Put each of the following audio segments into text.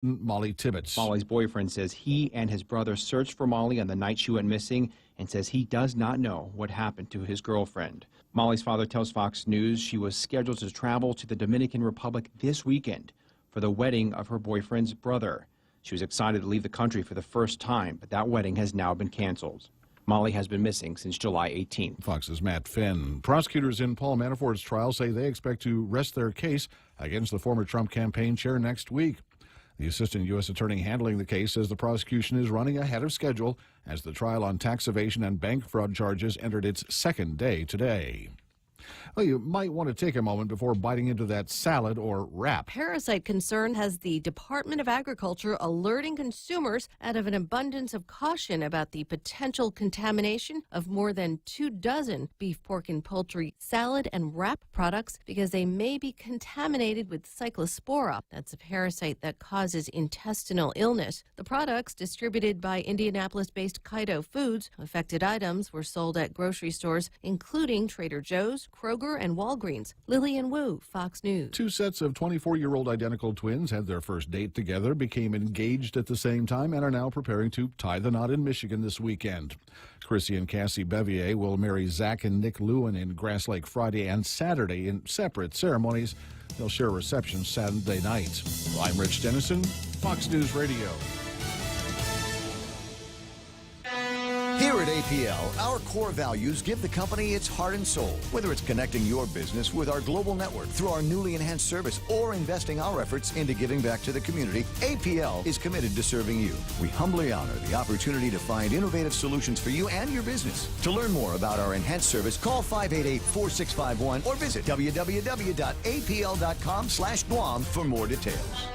Molly Tibbetts. Molly's boyfriend says he and his brother searched for Molly on the night she went missing and says he does not know what happened to his girlfriend. Molly's father tells Fox News she was scheduled to travel to the Dominican Republic this weekend for the wedding of her boyfriend's brother. She was excited to leave the country for the first time, but that wedding has now been canceled. Molly has been missing since July 18th. Fox's Matt Finn. Prosecutors in Paul Manafort's trial say they expect to rest their case against the former Trump campaign chair next week. The assistant U.S. attorney handling the case says the prosecution is running ahead of schedule as the trial on tax evasion and bank fraud charges entered its second day today. Well, you might want to take a moment before biting into that salad or wrap. Parasite concern has the Department of Agriculture alerting consumers out of an abundance of caution about the potential contamination of more than 24 beef, pork, and poultry salad and wrap products because they may be contaminated with Cyclospora. That's a parasite that causes intestinal illness. The products, distributed by Indianapolis-based Kaido Foods, affected items were sold at grocery stores, including Trader Joe's, Kroger, and Walgreens. Lillian Wu, Fox News. Two sets of 24-year-old identical twins had their first date together, became engaged at the same time, and are now preparing to tie the knot in Michigan this weekend. Chrissy and Cassie Bevier will marry Zach and Nick Lewin in Grass Lake Friday and Saturday in separate ceremonies. They'll share a reception Saturday night. I'm Rich Dennison, Fox News Radio. Here at APL, our core values give the company its heart and soul. Whether it's connecting your business with our global network through our newly enhanced service or investing our efforts into giving back to the community, APL is committed to serving you. We humbly honor the opportunity to find innovative solutions for you and your business. To learn more about our enhanced service, call 588-4651 or visit www.apl.com/Guam for more details.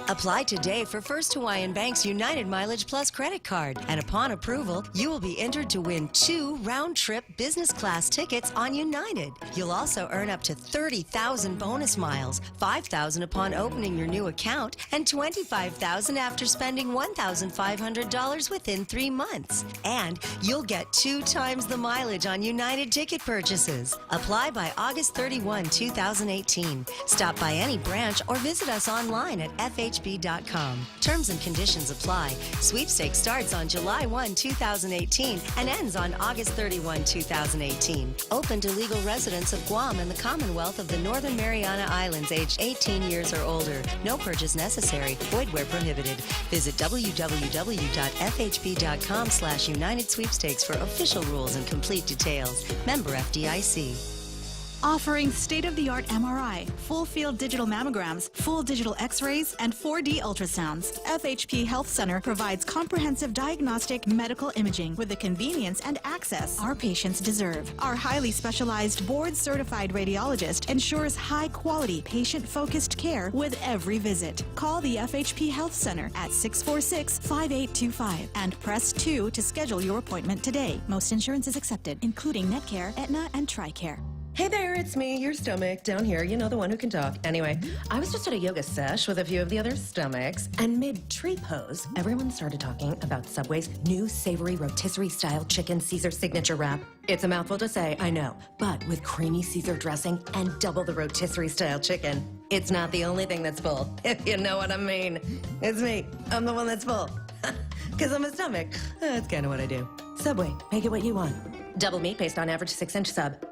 Apply today for First Hawaiian Bank's United Mileage Plus credit card. And upon approval, you will be entered to win 2 round-trip business class tickets on United. You'll also earn up to 30,000 bonus miles, 5,000 upon opening your new account, and 25,000 after spending $1,500 within 3 months. And you'll get 2 times the mileage on United ticket purchases. Apply by August 31, 2018. Stop by any branch or visit us online at FHB.com. Terms and conditions apply. Sweepstakes starts on July 1, 2018 and ends on August 31, 2018. Open to legal residents of Guam and the Commonwealth of the Northern Mariana Islands aged 18 years or older. No purchase necessary. Void where prohibited. Visit www.fhb.com/United Sweepstakes for official rules and complete details. Member FDIC. Offering state-of-the-art MRI, full-field digital mammograms, full digital X-rays, and 4D ultrasounds. FHP Health Center provides comprehensive diagnostic medical imaging with the convenience and access our patients deserve. Our highly specialized, board-certified radiologist ensures high-quality, patient-focused care with every visit. Call the FHP Health Center at 646-5825 and press 2 to schedule your appointment today. Most insurance is accepted, including Netcare, Aetna, and TRICARE. Hey there, it's me, your stomach, down here, you know, the one who can talk. Anyway, I was just at a yoga sesh with a few of the other stomachs, and mid-tree pose, everyone started talking about Subway's new savory rotisserie-style chicken Caesar signature wrap. It's a mouthful to say, I know, but with creamy Caesar dressing and double the rotisserie-style chicken. It's not the only thing that's full, if you know what I mean. It's me. I'm the one that's full. Because I'm a stomach. That's kind of what I do. Subway, make it what you want. Double meat based on average 6-inch sub.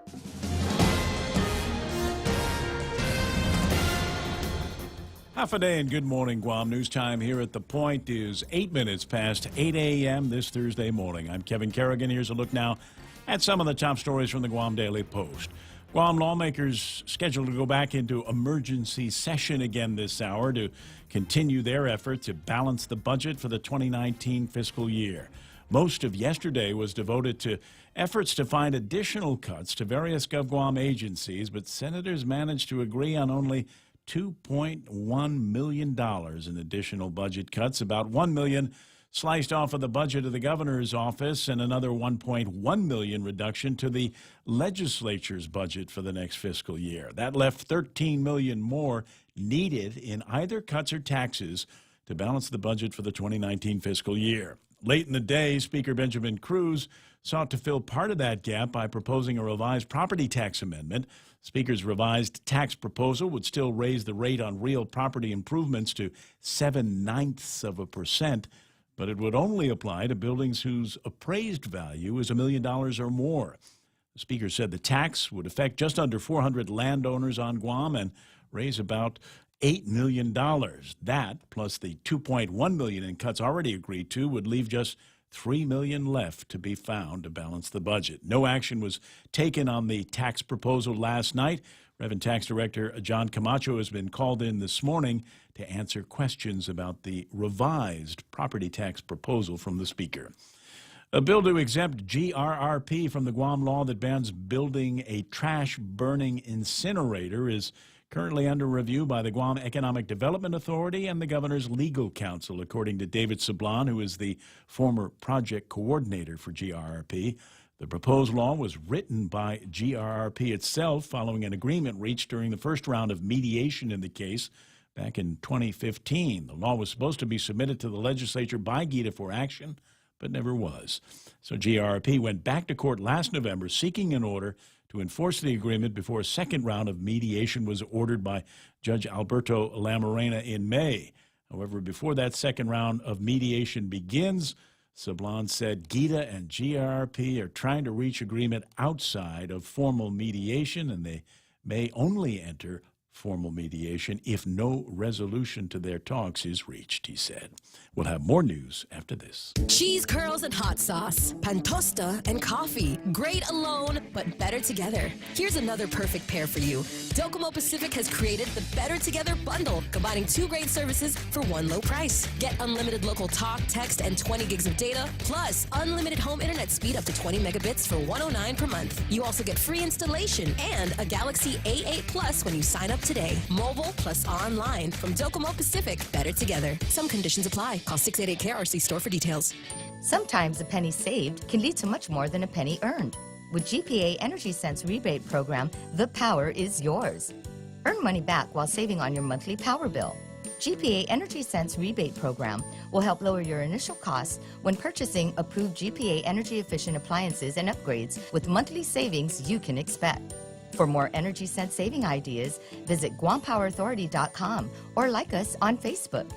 Half a day and good morning, Guam. News time here at The Point is 8 minutes past 8 a.m. this Thursday morning. I'm Kevin Kerrigan. Here's a look now at some of the top stories from the Guam Daily Post. Guam lawmakers scheduled to go back into emergency session again this hour to continue their effort to balance the budget for the 2019 fiscal year. Most of yesterday was devoted to efforts to find additional cuts to various GovGuam agencies, but senators managed to agree on only $2.1 million in additional budget cuts, about $1 million sliced off of the budget of the governor's office, and another $1.1 million reduction to the legislature's budget for the next fiscal year. That left $13 million more needed in either cuts or taxes to balance the budget for the 2019 fiscal year. Late in the day, Speaker Benjamin Cruz sought to fill part of that gap by proposing a revised property tax amendment. Speaker's revised tax proposal would still raise the rate on real property improvements to 0.7%, but it would only apply to buildings whose appraised value is $1 million or more. The Speaker said the tax would affect just under 400 landowners on Guam and raise about $8 million. That, plus the $2.1 million in cuts already agreed to, would leave just $3 million left to be found to balance the budget. No action was taken on the tax proposal last night. Reverend Tax Director John Camacho has been called in this morning to answer questions about the revised property tax proposal from the Speaker. A bill to exempt GRRP from the Guam law that bans building a trash-burning incinerator is currently under review by the Guam Economic Development Authority and the governor's legal counsel, according to David Sablan, who is the former project coordinator for GRRP. The proposed law was written by GRRP itself following an agreement reached during the first round of mediation in the case back in 2015. The law was supposed to be submitted to the legislature by GITA for action, but never was. So GRRP went back to court last November seeking an order to enforce the agreement before a second round of mediation was ordered by Judge Alberto Lamarena in May. However, before that second round of mediation begins, Sablan said GITA and GRRP are trying to reach agreement outside of formal mediation, and they may only enter formal mediation if no resolution to their talks is reached, he said. We'll have more news after this. Cheese curls and hot sauce, pantosta and coffee. Great alone, but better together. Here's another perfect pair for you. Docomo Pacific has created the Better Together bundle, combining 2 great services for one low price. Get unlimited local talk, text, and 20 gigs of data, plus unlimited home internet speed up to 20 megabits for $109 per month. You also get free installation and a Galaxy A8 Plus when you sign up today. Mobile plus online from Docomo Pacific. Better together. Some conditions apply. Call 688-KRC store for details. Sometimes a penny saved can lead to much more than a penny earned. With GPA Energy Sense rebate program, the power is yours. Earn money back while saving on your monthly power bill. GPA Energy Sense rebate program will help lower your initial costs when purchasing approved GPA energy efficient appliances and upgrades with monthly savings you can expect. For more Energy Sense saving ideas, visit GuamPowerAuthority.com or like us on Facebook.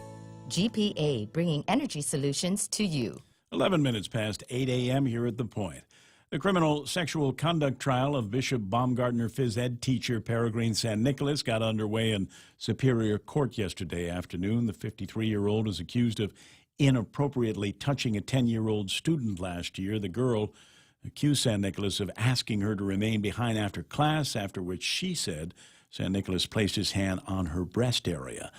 GPA, bringing energy solutions to you. 11 minutes past 8 a.m. here at The Point. The criminal sexual conduct trial of Bishop Baumgartner phys ed teacher Peregrine San Nicolas got underway in Superior Court yesterday afternoon. The 53-year-old is accused of inappropriately touching a 10-year-old student last year. The girl accused San Nicolas of asking her to remain behind after class, after which she said San Nicolas placed his hand on her breast area.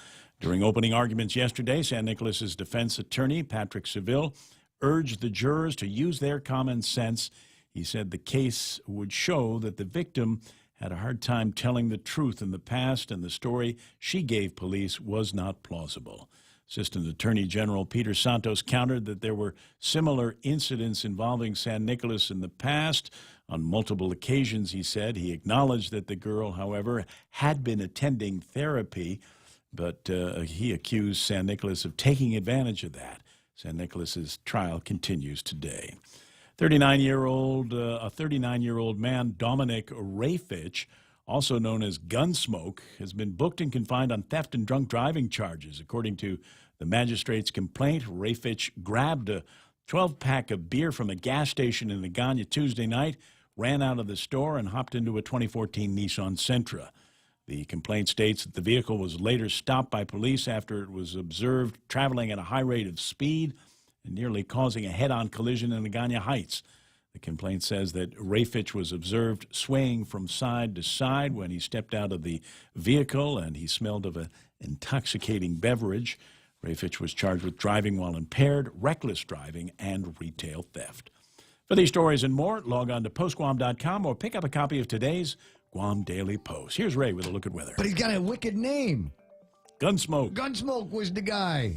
During opening arguments yesterday, San Nicolas's defense attorney, Patrick Seville, urged the jurors to use their common sense. He said the case would show that the victim had a hard time telling the truth in the past, and the story she gave police was not plausible. Assistant Attorney General Peter Santos countered that there were similar incidents involving San Nicolas in the past. On multiple occasions, he said. He acknowledged that the girl, however, had been attending therapy, but he accused San Nicolas of taking advantage of that. San Nicolas's trial continues today. A 39-year-old man, Dominic Rayfitch, also known as Gunsmoke, has been booked and confined on theft and drunk driving charges. According to the magistrate's complaint, Rayfitch grabbed a 12-pack of beer from a gas station in Nagana Tuesday night, ran out of the store, and hopped into a 2014 Nissan Sentra. The complaint states that the vehicle was later stopped by police after it was observed traveling at a high rate of speed and nearly causing a head-on collision in Nagana Heights. The complaint says that Rayfitch was observed swaying from side to side when he stepped out of the vehicle, and he smelled of an intoxicating beverage. Rayfitch was charged with driving while impaired, reckless driving, and retail theft. For these stories and more, log on to postguam.com or pick up a copy of today's Guam Daily Post. Here's Ray with a look at weather. But he's got a wicked name. Gunsmoke. Gunsmoke was the guy.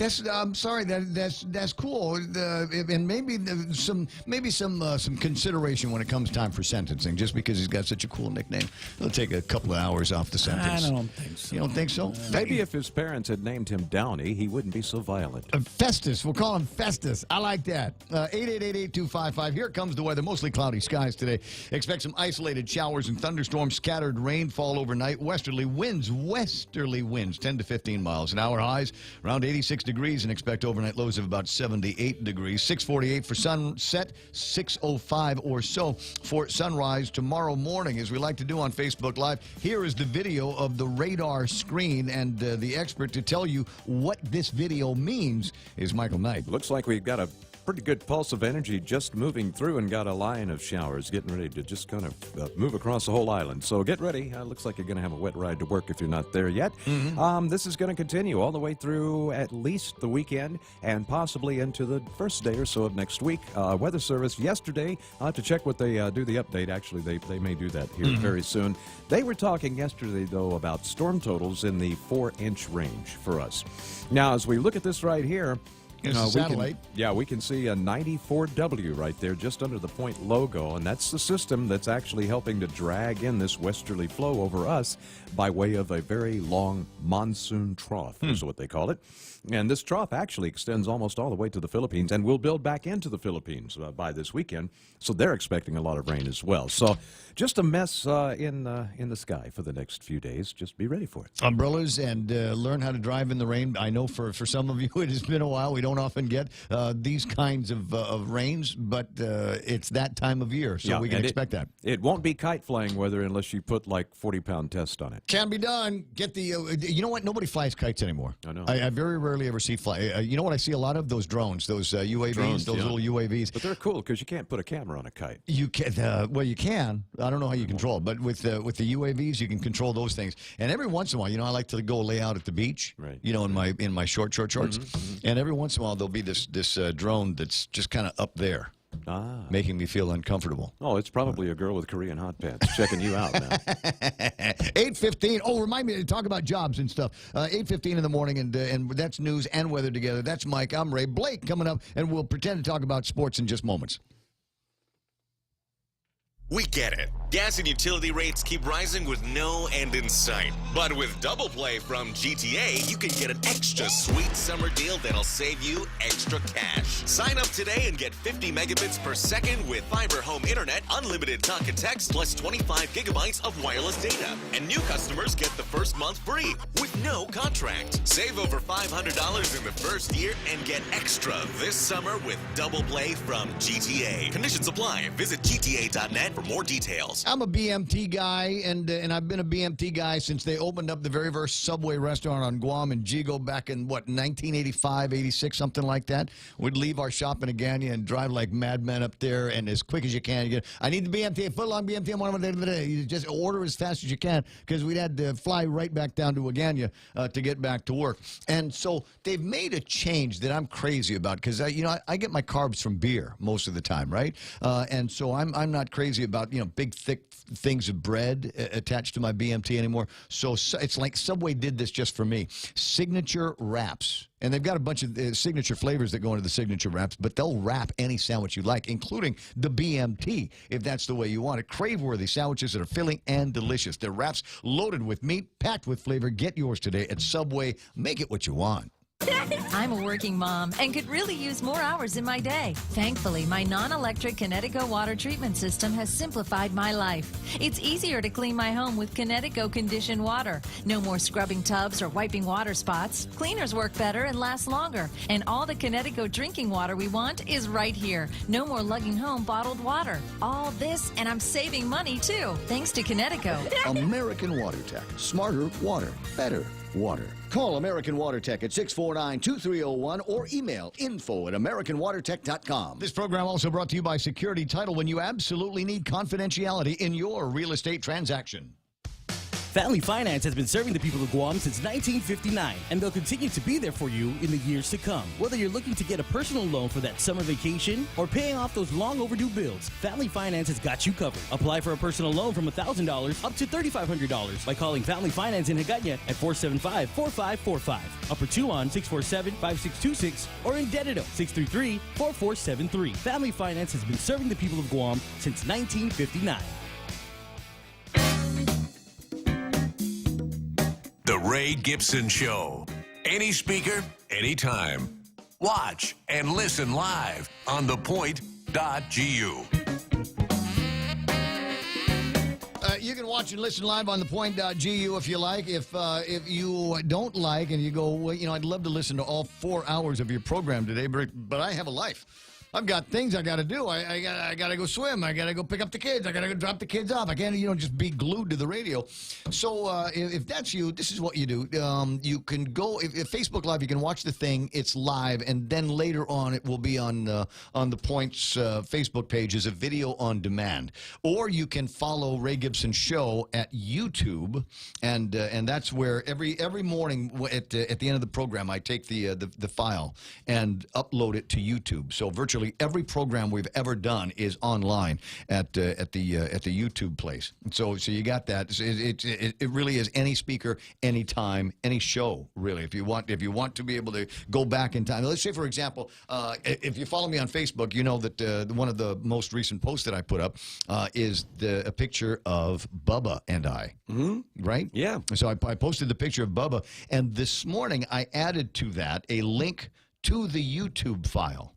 I'm sorry. That's cool. And maybe some consideration when it comes time for sentencing. Just because he's got such a cool nickname, it'll take a couple of hours off the sentence. I don't think so. You don't think so? Maybe if his parents had named him Downey, he wouldn't be so violent. Festus. We'll call him Festus. I like that. 888-8255. Here comes the weather. Mostly cloudy skies today. Expect some isolated showers and thunderstorms, scattered rainfall overnight. Westerly winds 10 to 15 miles an hour. Highs around 86 degrees, and expect overnight lows of about 78 degrees. 6:48 for sunset, 6:05 or so for sunrise tomorrow morning. As we like to do on Facebook Live, here is the video of the radar screen, and the expert to tell you what this video means is Michael Knight. Looks like we've got a pretty good pulse of energy just moving through and got a line of showers getting ready to just kind of move across the whole island. So get ready. Looks like you're going to have a wet ride to work if you're not there yet. This is going to continue all the way through at least the weekend and possibly into the first day or so of next week. Weather Service yesterday, I'll have to check what they do the update. Actually, they may do that here very soon. They were talking yesterday, though, about storm totals in the 4-inch range for us. Now, as we look at this right here, satellite. We can see a 94W right there just under the point logo, and that's the system that's actually helping to drag in this westerly flow over us by way of a very long monsoon trough, is what they call it. And this trough actually extends almost all the way to the Philippines and will build back into the Philippines by this weekend. So they're expecting a lot of rain as well. So just a mess in the sky for the next few days. Just be ready for it. Umbrellas and learn how to drive in the rain. I know for some of you it has been a while. We don't often get these kinds of rains, but it's that time of year, so we can expect that. It won't be kite flying weather unless you put like 40-pound test on it. Can be done. Get the, you know what? Nobody flies kites anymore. I know. I very rarely ever see fly. You know what I see a lot of? Those drones, those UAVs, those little UAVs. But they're cool because you can't put a camera on a kite. You can, well, you can. I don't know how you control it, but with the UAVs, you can control those things. And every once in a while, you know, I like to go lay out at the beach, right. You know, in my short shorts. And every once in a while, there'll be this drone that's just kind of up there. Making me feel uncomfortable. Oh, it's probably a girl with Korean hot pants checking you out now. 8:15. Oh, remind me to talk about jobs and stuff. 8:15 in the morning, and that's news and weather together. That's Mike. I'm Ray. Blake coming up, and we'll pretend to talk about sports in just moments. We get it. Gas and utility rates keep rising with no end in sight. But with Double Play from GTA, you can get an extra sweet summer deal that'll save you extra cash. Sign up today and get 50 megabits per second with fiber home internet, unlimited talk and text, plus 25 gigabytes of wireless data. And new customers get the first month free with no contract. Save over $500 in the first year and get extra this summer with Double Play from GTA. Conditions apply. Visit GTA.net for more details. I'm a BMT guy, and I've been a BMT guy since they opened up the very first Subway restaurant on Guam and Jigo back in, 1985, 86, something like that. We'd leave our shop in Agana and drive like madmen up there, and as quick as you can, you get, I need the BMT, foot-long BMT, I want one of the you just order as fast as you can, because we'd had to fly right back down to Agana to get back to work. And so they've made a change that I'm crazy about, because I get my carbs from beer most of the time, right? And so I'm not crazy about big thick things of bread attached to my BMT anymore. So it's like Subway did this just for me. Signature wraps. And they've got a bunch of signature flavors that go into the signature wraps, but they'll wrap any sandwich you like, including the BMT, if that's the way you want it. Crave-worthy sandwiches that are filling and delicious. They're wraps loaded with meat, packed with flavor. Get yours today at Subway. Make it what you want. I'm a working mom and could really use more hours in my day. Thankfully, my non-electric Kinetico water treatment system has simplified my life. It's easier to clean my home with Kinetico conditioned water. No more scrubbing tubs or wiping water spots. Cleaners work better and last longer. And all the Kinetico drinking water we want is right here. No more lugging home bottled water. All this, and I'm saving money too, thanks to Kinetico. American Water Tech. Smarter water. Better water. Call American Water Tech at 649-2301 or email info@americanwatertech.com. This program also brought to you by Security Title, when you absolutely need confidentiality in your real estate transaction. Family Finance has been serving the people of Guam since 1959, and they'll continue to be there for you in the years to come. Whether you're looking to get a personal loan for that summer vacation or paying off those long overdue bills, Family Finance has got you covered. Apply for a personal loan from $1,000 up to $3,500 by calling Family Finance in Hagåtña at 475-4545, Upper Tuon 647-5626, or in Dededo 633-4473. Family Finance has been serving the people of Guam since 1959. The Ray Gibson Show. Any speaker, anytime. Watch and listen live on thepoint.gu. You can watch and listen live on thepoint.gu if you like. If you don't like and you go, well, I'd love to listen to all 4 hours of your program today, but I have a life. I've got things I got to do. I got to go swim. I got to go pick up the kids. I got to go drop the kids off. I can't, just be glued to the radio. So if that's you, this is what you do. You can go if Facebook Live. You can watch the thing. It's live, and then later on, it will be on the Point's Facebook page as a video on demand. Or you can follow Ray Gibson Show at YouTube, and that's where every morning at the end of the program, I take the file and upload it to YouTube. So virtually every program we've ever done is online at the YouTube place. So you got that. It really is any speaker, anytime, any show. Really, if you want to be able to go back in time. Let's say, for example, if you follow me on Facebook, you know that one of the most recent posts that I put up is a picture of Bubba and I. Mm-hmm. Right? Yeah. So I posted the picture of Bubba, and this morning I added to that a link to the YouTube file.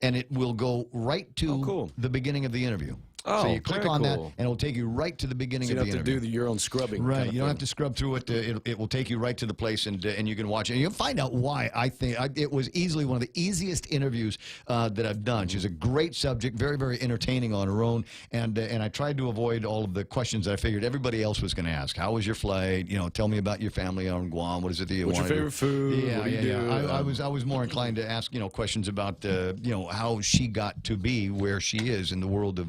And it will go right to the beginning of the interview. Oh, so you click on that, cool. and it will take you right to the beginning of the interview. You don't have to do your own scrubbing. Right. You don't have to scrub through it. It will take you right to the place, and you can watch it. And you'll find out why. I think it was easily one of the easiest interviews that I've done. She's a great subject, very, very entertaining on her own. And I tried to avoid all of the questions that I figured everybody else was going to ask. How was your flight? Tell me about your family on Guam. What is it that you want? What's your favorite food? Yeah, what do you do? I was more inclined to ask questions about how she got to be where she is in the world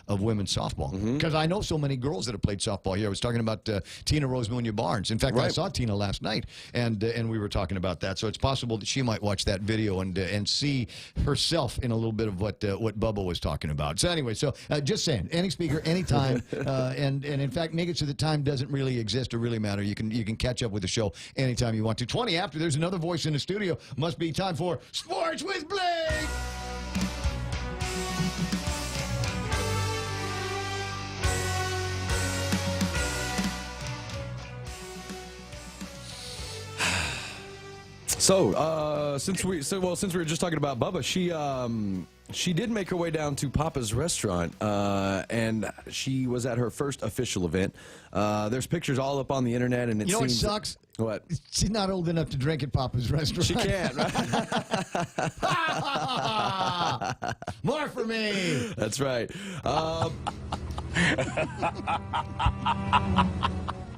of women's softball. Because I know so many girls that have played softball here. I was talking about Tina Rosemunia Barnes. In fact, I saw Tina last night, and we were talking about that. So it's possible that she might watch that video and see herself in a little bit of what Bubba was talking about. So anyway, just saying, any speaker, anytime, and in fact, make it so the time doesn't really exist or really matter. You can catch up with the show anytime you want to. 20 after, there's another voice in the studio. Must be time for Sports with Blake. So, since we were just talking about Bubba, she did make her way down to Papa's restaurant, and she was at her first official event. There's pictures all up on the internet, and it what seems sucks? What? She's not old enough to drink at Papa's restaurant. She can't, right? More for me. That's right.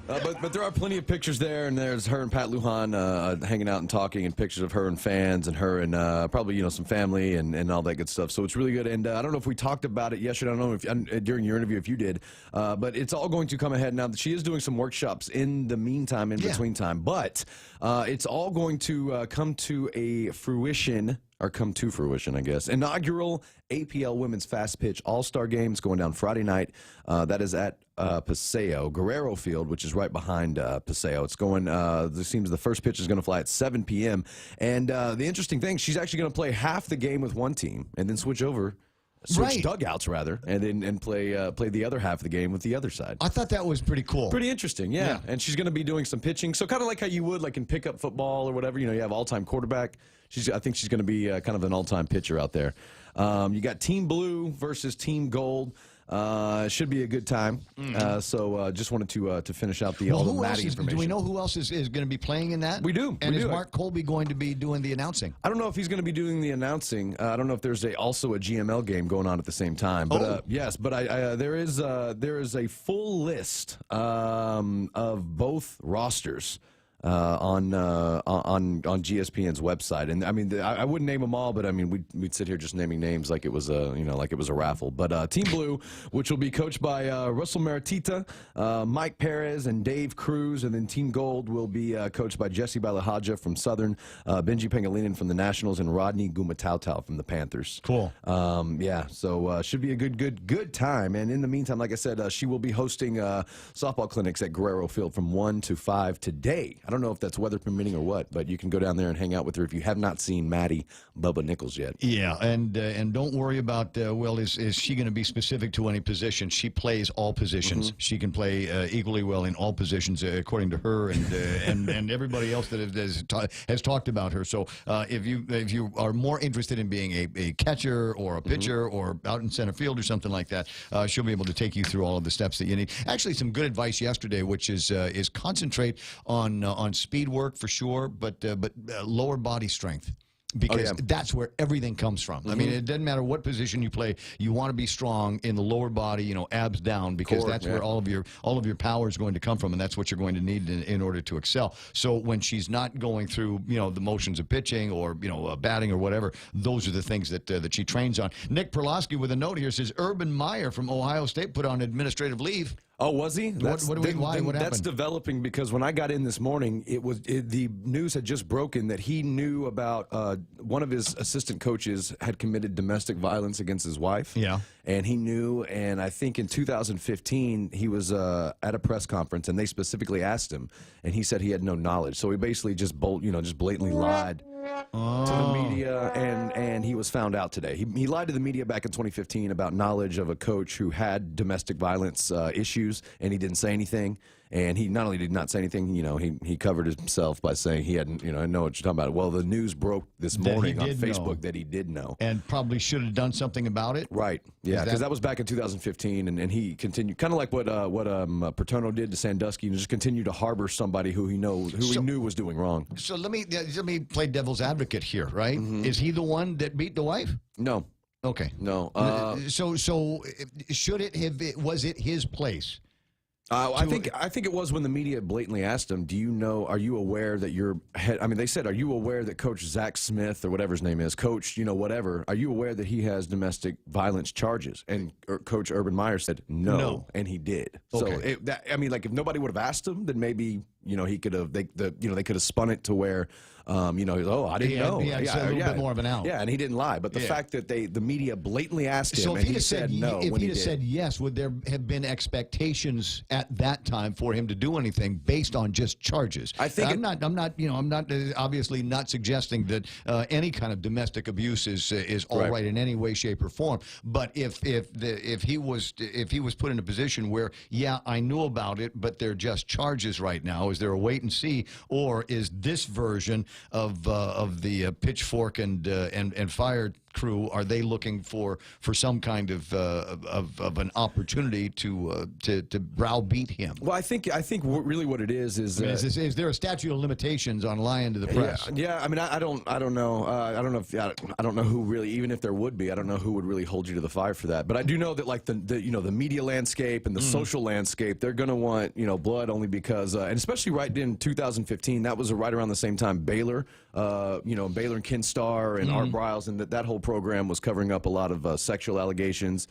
But there are plenty of pictures there, and there's her and Pat Lujan hanging out and talking, and pictures of her and fans, and her and probably some family and all that good stuff. So it's really good. And I don't know if we talked about it yesterday. I don't know if during your interview if you did, but it's all going to come ahead now. That she is doing some workshops in the meantime, between time. But it's all going to come to fruition, I guess. Inaugural APL Women's Fast Pitch All-Star Games going down Friday night. That is at Paseo, Guerrero Field, which is right behind Paseo. It's going, it seems the first pitch is going to fly at 7 p.m. And the interesting thing, she's actually going to play half the game with one team and then switch dugouts rather, and play the other half of the game with the other side. I thought that was pretty cool. Pretty interesting, yeah. And she's going to be doing some pitching, so kind of like how you would like in pickup football or whatever. You have all-time quarterback. I think she's going to be kind of an all-time pitcher out there. You got Team Blue versus Team Gold. Should be a good time. So just wanted to finish out all the Maddie information. Do we know who else is going to be playing in that? We do. And is Mark Colby going to be doing the announcing? I don't know if he's going to be doing the announcing. I don't know if there's also a GML game going on at the same time. But yes, but there is a full list of both rosters. on GSPN's website. And I mean, I wouldn't name them all, but I mean, we'd sit here just naming names like it was a raffle. But Team Blue, which will be coached by Russell Maratita, Mike Perez, and Dave Cruz, and then Team Gold will be coached by Jesse Balahaja from Southern, Benji Pangilinan from the Nationals, and Rodney Gumatau from the Panthers. Cool. Yeah, so should be a good time. And in the meantime, like I said, she will be hosting softball clinics at Guerrero Field from 1 to 5 today. I don't know if that's weather permitting or what, but you can go down there and hang out with her if you have not seen Maddie Bubba Nichols yet. Yeah, and don't worry about, is she going to be specific to any position? She plays all positions. Mm-hmm. She can play equally well in all positions, according to her and everybody else that has talked about her. So if you are more interested in being a catcher or a pitcher or out in center field or something like that, she'll be able to take you through all of the steps that you need. Actually, some good advice yesterday, which is concentrate on speed work for sure, but lower body strength. Because that's where everything comes from. I mean, it doesn't matter what position you play. You want to be strong in the lower body, abs down, because that's where all of your power is going to come from, and that's what you're going to need in order to excel. So when she's not going through, the motions of pitching or batting or whatever, those are the things that she trains on. Nick Perlosky with a note here says Urban Meyer from Ohio State put on administrative leave. Oh, was he? What That's happened? developing because when I got in this morning, the news had just broken that he knew about one of his assistant coaches had committed domestic violence against his wife. Yeah. And he knew, and I think in 2015, he was at a press conference, and they specifically asked him, and he said he had no knowledge. So he basically just blatantly lied to the media, and he was found out today. He lied to the media back in 2015 about knowledge of a coach who had domestic violence issues, and he didn't say anything. And he not only did not say anything, he covered himself by saying he hadn't, I know what you're talking about. Well, the news broke this morning on Facebook that he did know. And probably should have done something about it? Right. Yeah, because that was back in 2015, and he continued, kind of like what Paterno did to Sandusky, and just continued to harbor somebody who he knew was doing wrong. So let me play devil's advocate here, right? Is he the one that beat the wife? No. Okay. No. So should it have? Was it his place? I think it was when the media blatantly asked him, are you aware that your head, they said, are you aware that Coach Zach Smith, or whatever his name is, Coach, whatever, are you aware that he has domestic violence charges? And Coach Urban Meyer said, no, and he did. Okay. So, if nobody would have asked him, then maybe, he could have, they could have spun it to where, I didn't know. He had a little bit more of an out. Yeah, and he didn't lie. But the fact that the media blatantly asked him, and he said no. If he'd have said yes, would there have been expectations at that time for him to do anything based on just charges? I think I'm not obviously not suggesting that any kind of domestic abuse is all right in any way, shape, or form. But if he was put in a position where I knew about it, but they're just charges right now, is there a wait and see, or is this version of the pitchfork and fire crew, are they looking for some kind of an opportunity to browbeat him? Well, I think really what it is is there a statute of limitations on lying to the press? Yeah. I don't know. I don't know who really, even if there would be, I don't know who would really hold you to the fire for that. But I do know that like the media landscape and the social landscape, they're going to want blood only because and especially right in 2015, that was right around the same time Baylor, Baylor and Ken Starr and Art Briles, and that whole program was covering up a lot of sexual allegations,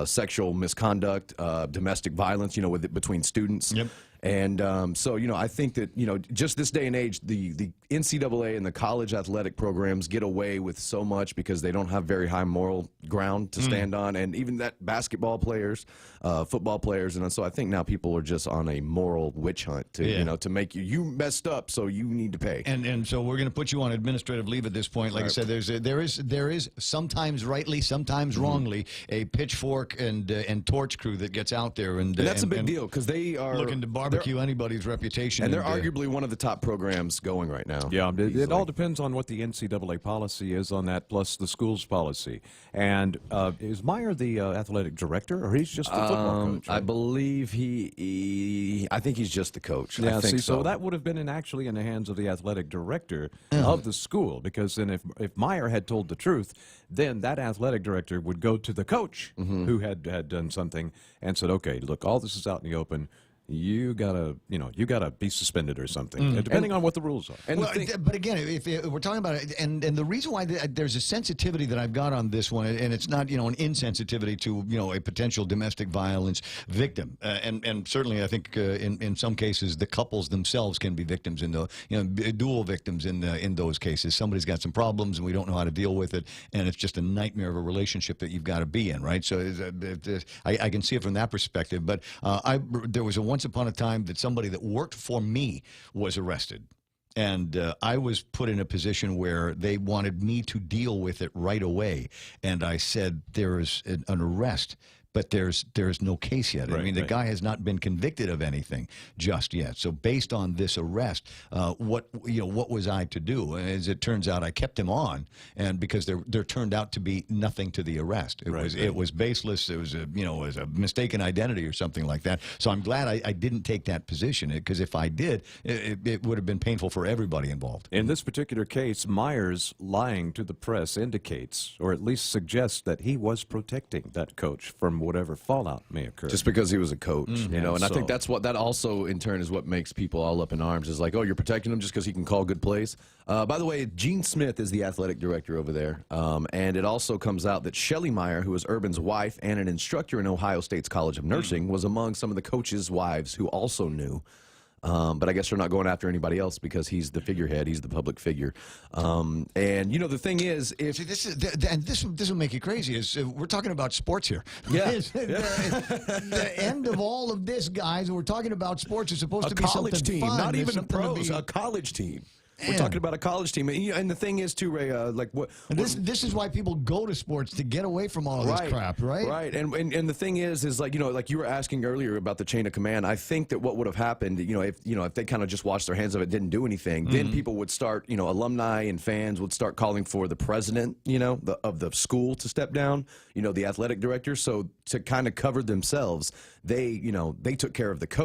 sexual misconduct, domestic violence, between students. Yep. And so, I think that, just this day and age, the NCAA and the college athletic programs get away with so much because they don't have very high moral ground to stand on. And even that basketball players, football players. And so I think now people are just on a moral witch hunt to, to make you messed up, so you need to pay. And so we're going to put you on administrative leave at this point. Like I said, there is sometimes rightly, sometimes wrongly, a pitchfork and torch crew that gets out there. And that's a big deal because they are looking to barbecue anybody's reputation. And they're arguably one of the top programs going right now. Yeah, it all depends on what the NCAA policy is on that, plus the school's policy. And is Meyer the athletic director, or he's just the football coach? Right? I believe I think he's just the coach. Yeah, I think so that would have been actually in the hands of the athletic director of the school, because then if Meyer had told the truth, then that athletic director would go to the coach who had done something and said, okay, look, all this is out in the open. you gotta be suspended or something, depending on what the rules are. And but again, if we're talking about it, and the reason why there's a sensitivity that I've got on this one, and it's not an insensitivity to a potential domestic violence victim, and certainly I think in some cases the couples themselves can be victims in the dual victims in those cases. Somebody's got some problems and we don't know how to deal with it, and it's just a nightmare of a relationship that you've got to be in, right? So I can see it from that perspective. But there was a once upon a time that somebody that worked for me was arrested. And I was put in a position where they wanted me to deal with it right away. And I said, there is an arrest, but there's no case yet. I mean, the guy has not been convicted of anything just yet. So based on this arrest, what was I to do? And as it turns out, I kept him on, and because there turned out to be nothing to the arrest. It was baseless. It was a mistaken identity or something like that. So I'm glad I didn't take that position, because if I did, it would have been painful for everybody involved. In this particular case, Myers lying to the press indicates, or at least suggests, that he was protecting that coach from whatever fallout may occur. Just because he was a coach, and I think that also in turn is what makes people all up in arms, is like, oh, you're protecting him just because he can call good plays. By the way, Gene Smith is the athletic director over there, and it also comes out that Shelley Meyer, who is Urban's wife and an instructor in Ohio State's College of Nursing, was among some of the coaches' wives who also knew. But I guess they're not going after anybody else because he's the figurehead, he's the public figure. And the thing is, if this will make you crazy, is we're talking about sports here. Yeah. The end of all of this, guys, we're talking about sports. It's supposed to be something college team, fun. not There's even a something to pros, be- a college team. We're talking about a college team, and the thing is too, Ray. This is why people go to sports, to get away from all of this crap, right? Right, and the thing is like you were asking earlier about the chain of command. I think that what would have happened, if they kind of just washed their hands of it, didn't do anything, then people would start, alumni and fans would start calling for the president, of the school to step down, the athletic director. So to kind of cover themselves, they took care of the coach.